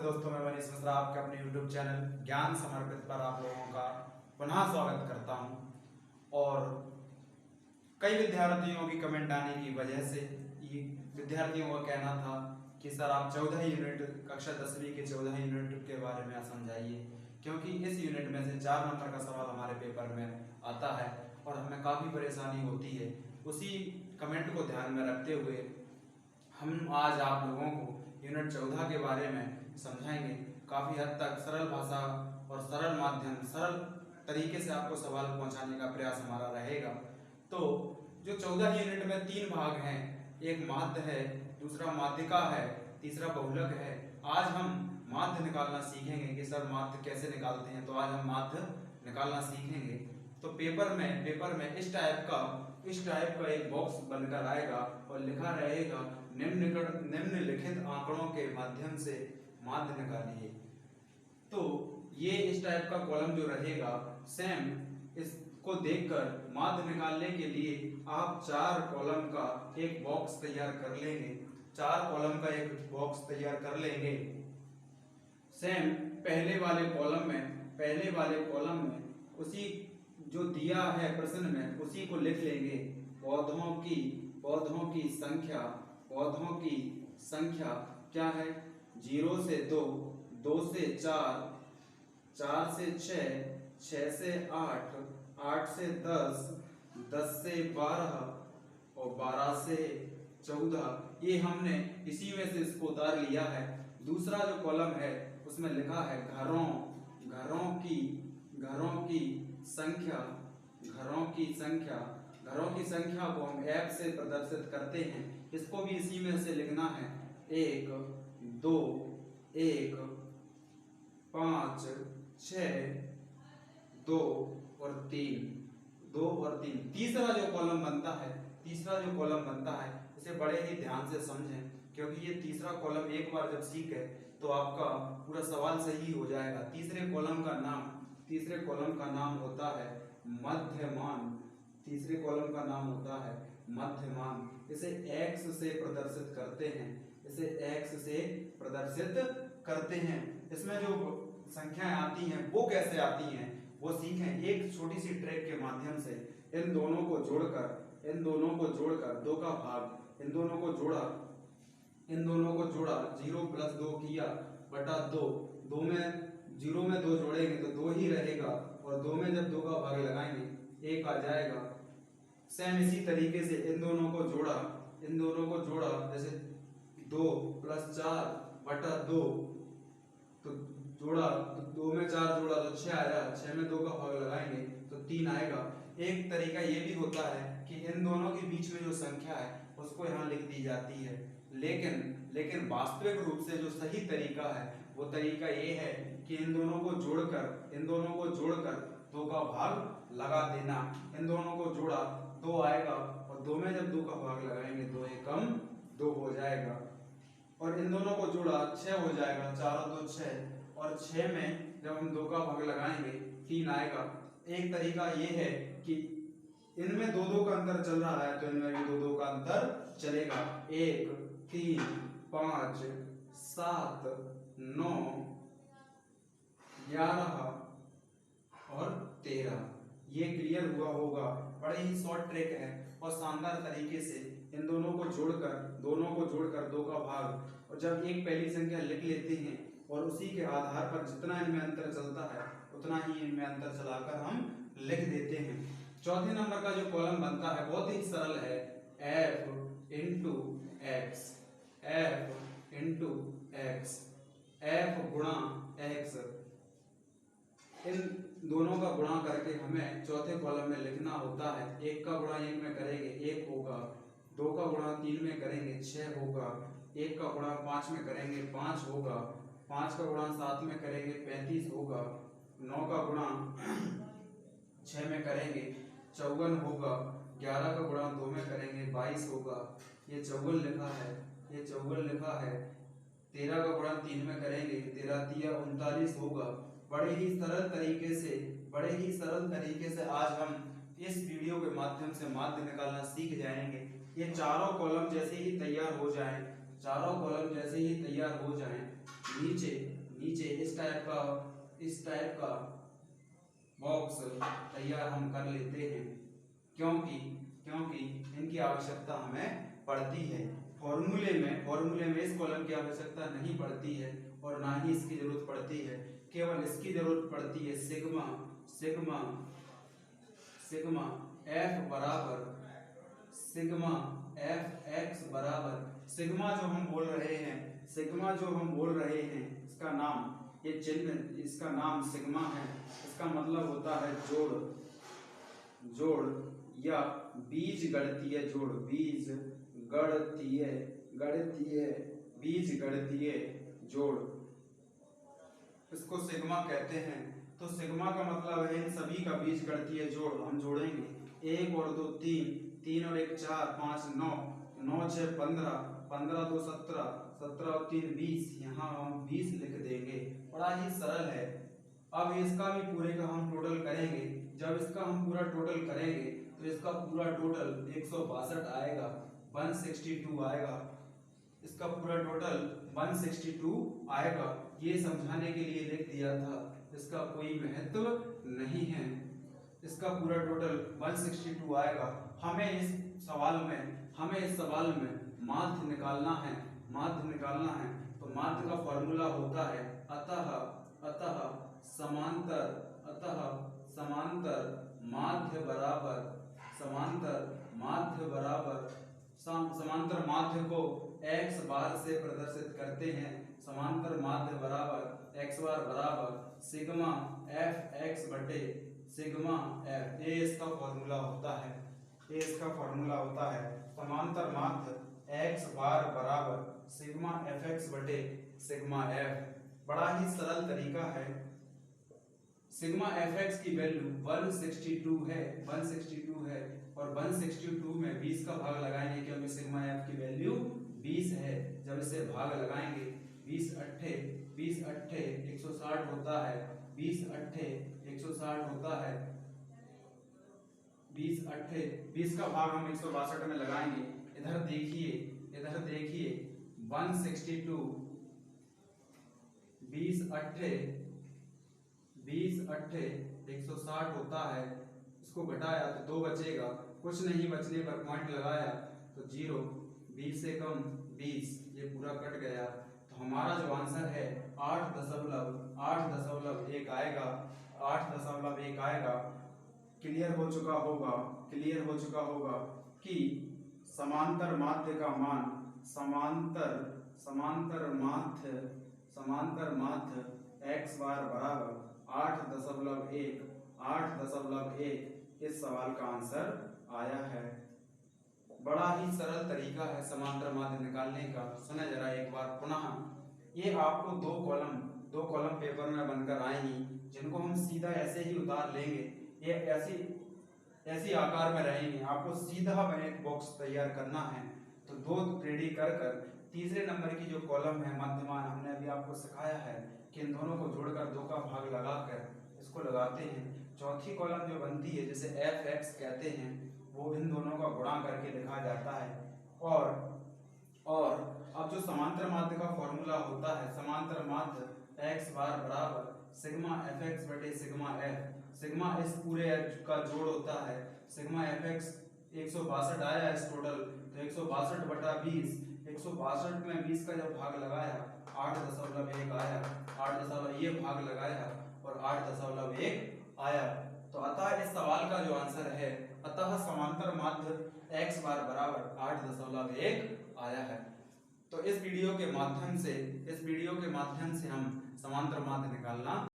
नमस्ते दोस्तों, मैं मनीष मिश्रा आपके अपने YouTube चैनल ज्ञान समर्पित पर आप लोगों का पुनः स्वागत करता हूं। और कई विद्यार्थियों की कमेंट आने की वजह से ये विद्यार्थियों का कहना था कि सर आप 14 यूनिट कक्षा 10वीं के 14 यूनिट के बारे में समझाइए, क्योंकि इस यूनिट में से 4 नंबर का सवाल हमारे पेपर में आता है और हमें काफ़ी परेशानी होती है। उसी कमेंट को ध्यान में रखते हुए हम आज आप लोगों को यूनिट 14 के बारे में समझाएंगे। काफ़ी हद तक सरल भाषा और सरल माध्यम, सरल तरीके से आपको सवाल पहुंचाने का प्रयास हमारा रहेगा। तो जो 14 यूनिट में 3 भाग हैं, एक माध्य है, दूसरा माध्यिका है, तीसरा बहुलक है। आज हम माध्य निकालना सीखेंगे कि सर माध्य कैसे निकालते हैं, तो आज हम माध्य निकालना सीखेंगे। तो पेपर में इस टाइप का एक बॉक्स बनकर आएगा और लिखा रहेगा निम्नलिखित आंकड़ों के माध्यम से माध्य निकालिए। तो ये इस टाइप का कॉलम जो रहेगा, सेम इसको देखकर माध्य निकालने के लिए आप 4 कॉलम का एक बॉक्स तैयार कर लेंगे। 4 कॉलम का एक बॉक्स तैयार कर लेंगे। सेम पहले वाले कॉलम में उसी जो दिया है प्रश्न में उसी को लिख लेंगे। पौधों की संख्या क्या है? 0 से 2, 2 से 4, 4 से 6, 6 से 8, 8 से 10, 10 से 12 और 12 से 14। ये हमने इसी में से इसको उतार लिया है। दूसरा जो कॉलम है उसमें लिखा है घरों की संख्या को हम F से प्रदर्शित करते हैं। इसको भी इसी में से लिखना है। 1, 2, 1, 5, 6, 2 और 3। तीसरा जो कॉलम बनता है इसे बड़े ही ध्यान से समझें, क्योंकि ये तीसरा कॉलम एक बार जब सीखे तो आपका पूरा सवाल सही हो जाएगा। तीसरे कॉलम का नाम होता है मध्यमान। इसे x से प्रदर्शित करते हैं। इसमें जो संख्याएं आती हैं वो कैसे आती हैं वो सीखें। एक छोटी सी ट्रिक के माध्यम से इन दोनों को जोड़कर 2 का भाग, इन दोनों को जोड़ा 0 + 2 किया बटा 2। 0 में 2 जोड़ेंगे तो 2 ही रहेगा और 2 में जब 2 का भाग लगाएंगे 1 आ जाएगा। सेम इसी तरीके से इन दोनों को जोड़ा जैसे 2 + 4 बटा 2, तो जोड़ा तो 2 में 4 जोड़ा तो 6 आया। 6 में 2 का भाग लगाएंगे तो 3 आएगा। एक तरीका ये भी होता है कि इन दोनों के बीच में जो संख्या है उसको यहाँ लिख दी जाती है, लेकिन वास्तविक रूप से जो सही तरीका है वो तरीका ये है कि इन दोनों को जोड़कर 2 का भाग लगा देना। इन दोनों को जोड़ा 2 आएगा और 2 में जब 2 का भाग लगाएंगे 2 एकम 2 हो जाएगा। और इन दोनों को जोड़ा 6 हो जाएगा। 4 और 2 6 और 6 में जब हम 2 का भाग लगाएंगे 3 आएगा। एक तरीका ये है कि इनमें 2-2 का अंतर चल रहा है तो इनमें भी 2-2 का अंतर चलेगा। 1, 3, 5, 7, 9, 11 और 13। ये क्लियर हुआ होगा। बड़े ही शॉर्ट ट्रिक है और शानदार तरीके से इन दोनों को जोड़कर 2 का भाग, और जब एक पहली संख्या लिख लेते हैं और उसी के आधार पर जितना इनमें अंतर चलता है उतना ही इनमें अंतर चलाकर हम लिख देते हैं। चौथे नंबर का जो कॉलम बनता है बहुत ही सरल है। F गुणा x। इन दोनों का गुणा करके हमें चौथे कॉलम में लिखना होता है। 1 का गुणा 1 में करेंगे 1 होगा, 2 का गुणा 3 में करेंगे 6 होगा, 1 का गुणा 5 में करेंगे 5 होगा, 5 का गुणा 7 में करेंगे 35 होगा, 9 का गुणा 6 में करेंगे 54 होगा, 11 का गुणा 2 में करेंगे 22 होगा। ये 54 लिखा है। 13 का गुणा 3 में करेंगे 13 × 39 होगा। बड़े ही सरल तरीके से आज हम इस वीडियो के माध्यम से माध्य निकालना सीख जाएंगे। ये चारों कॉलम जैसे ही तैयार हो जाएं, नीचे नीचे इस टाइप का बॉक्स तैयार हम कर लेते हैं, क्योंकि इनकी आवश्यकता हमें पड़ती है। फॉर्मूले में इस कॉलम की आवश्यकता नहीं पड़ती है और ना ही इसकी जरूरत पड़ती है, केवल इसकी जरूरत पड़ती है सिग्मा एफ बराबर सिग्मा एफ एक्स बराबर सिग्मा जो हम बोल रहे हैं इसका नाम, ये चिन्ह, इसका नाम सिग्मा है। इसका मतलब होता है जोड़ या बीज गणितीय जोड़, बीज गणितीय जोड़, इसको सिग्मा कहते हैं। तो सिग्मा का मतलब है इन सभी का बीज गणितीय जोड़। हम जोड़ेंगे 1 और 2 3, 3 और 1 4, 5 9, 9 6 15, 15 2 17, 17 और 3 20, यहाँ हम 20 लिख देंगे। बड़ा ही सरल है। अब इसका भी पूरे का हम टोटल करेंगे। जब इसका हम पूरा टोटल करेंगे तो इसका पूरा टोटल 162 आएगा, 162 आएगा। इसका पूरा टोटल 162 आएगा। ये समझाने के लिए लिख दिया था, इसका कोई महत्व नहीं है। इसका पूरा टोटल 162 आएगा। हमें इस सवाल में माध्य निकालना है। तो माध्य का फॉर्मूला होता है अतः समांतर माध्य को x बार से प्रदर्शित करते हैं। समांतर माध्य बराबर x बार बराबर सिग्मा एफ एक्स बटे सिग्मा एफ। ये इसका फॉर्मूला होता है। समांतर माध्य x बार बराबर सिग्मा एफ एक्स बटे सिग्मा एफ। बड़ा ही सरल तरीका है। सिग्मा एफ एक्स की वैल्यू 162 है और 162 में 20 का भाग लगाएंगे, क्योंकि सिग्मा एफ की वैल्यू 20 है। जब इसे भाग लगाएंगे 20 अट्ठे 160 होता है, 20 अट्ठे 160 होता है, 20 का भाग हम 162 में लगाएंगे। इधर देखिए 162 20 अट्ठे 160 होता है। इसको घटाया तो 2 बचेगा, कुछ नहीं बचने पर पॉइंट लगाया तो 0, 20 से कम 20, ये पूरा कट गया। तो हमारा जो आंसर है 8.1 आएगा। 8.1 आएगा। क्लियर हो चुका होगा कि समांतर माध्य का मान समांतर माध्य x बार बराबर 8.1 इस सवाल का आंसर आया है। बड़ा ही सरल तरीका है समांतर माध्य निकालने का। सुना जरा एक बार पुनः। ये आपको दो कॉलम पेपर में बनकर आएंगी, जिनको हम सीधा ऐसे ही उतार लेंगे। ये ऐसी आकार में रहेंगे। आपको सीधा एक बॉक्स तैयार करना है। तो 2 रेडी कर तीसरे नंबर की जो कॉलम है मध्यमान, हमने अभी आपको सिखाया है कि इन दोनों को जोड़कर 2 का भाग लगाकर इसको लगाते हैं। चौथी कॉलम जो बनती है, जिसे एफ एक्स कहते हैं, वो इन दोनों का गुणा करके लिखा जाता है। और अब जो समांतर माध्य का फॉर्मूला होता है, समांतर माध्य x बार बराबर सिग्मा एफ एक्स बटे सिग्मा एफ। सिग्मा इस पूरे का जोड़ होता है। सिग्मा एफ एक्स 162 आया इस टोटल, तो 162 बटा 20, 162 में 20 का जब भाग लगाया 8.1 आया, 8 ये भाग लगाया और 8.1 आया। तो अतः इस सवाल का जो आंसर है, अतः समांतर माध्य x बार बराबर 8.1 आया है। तो इस वीडियो के माध्यम से हम समांतर माध्य निकालना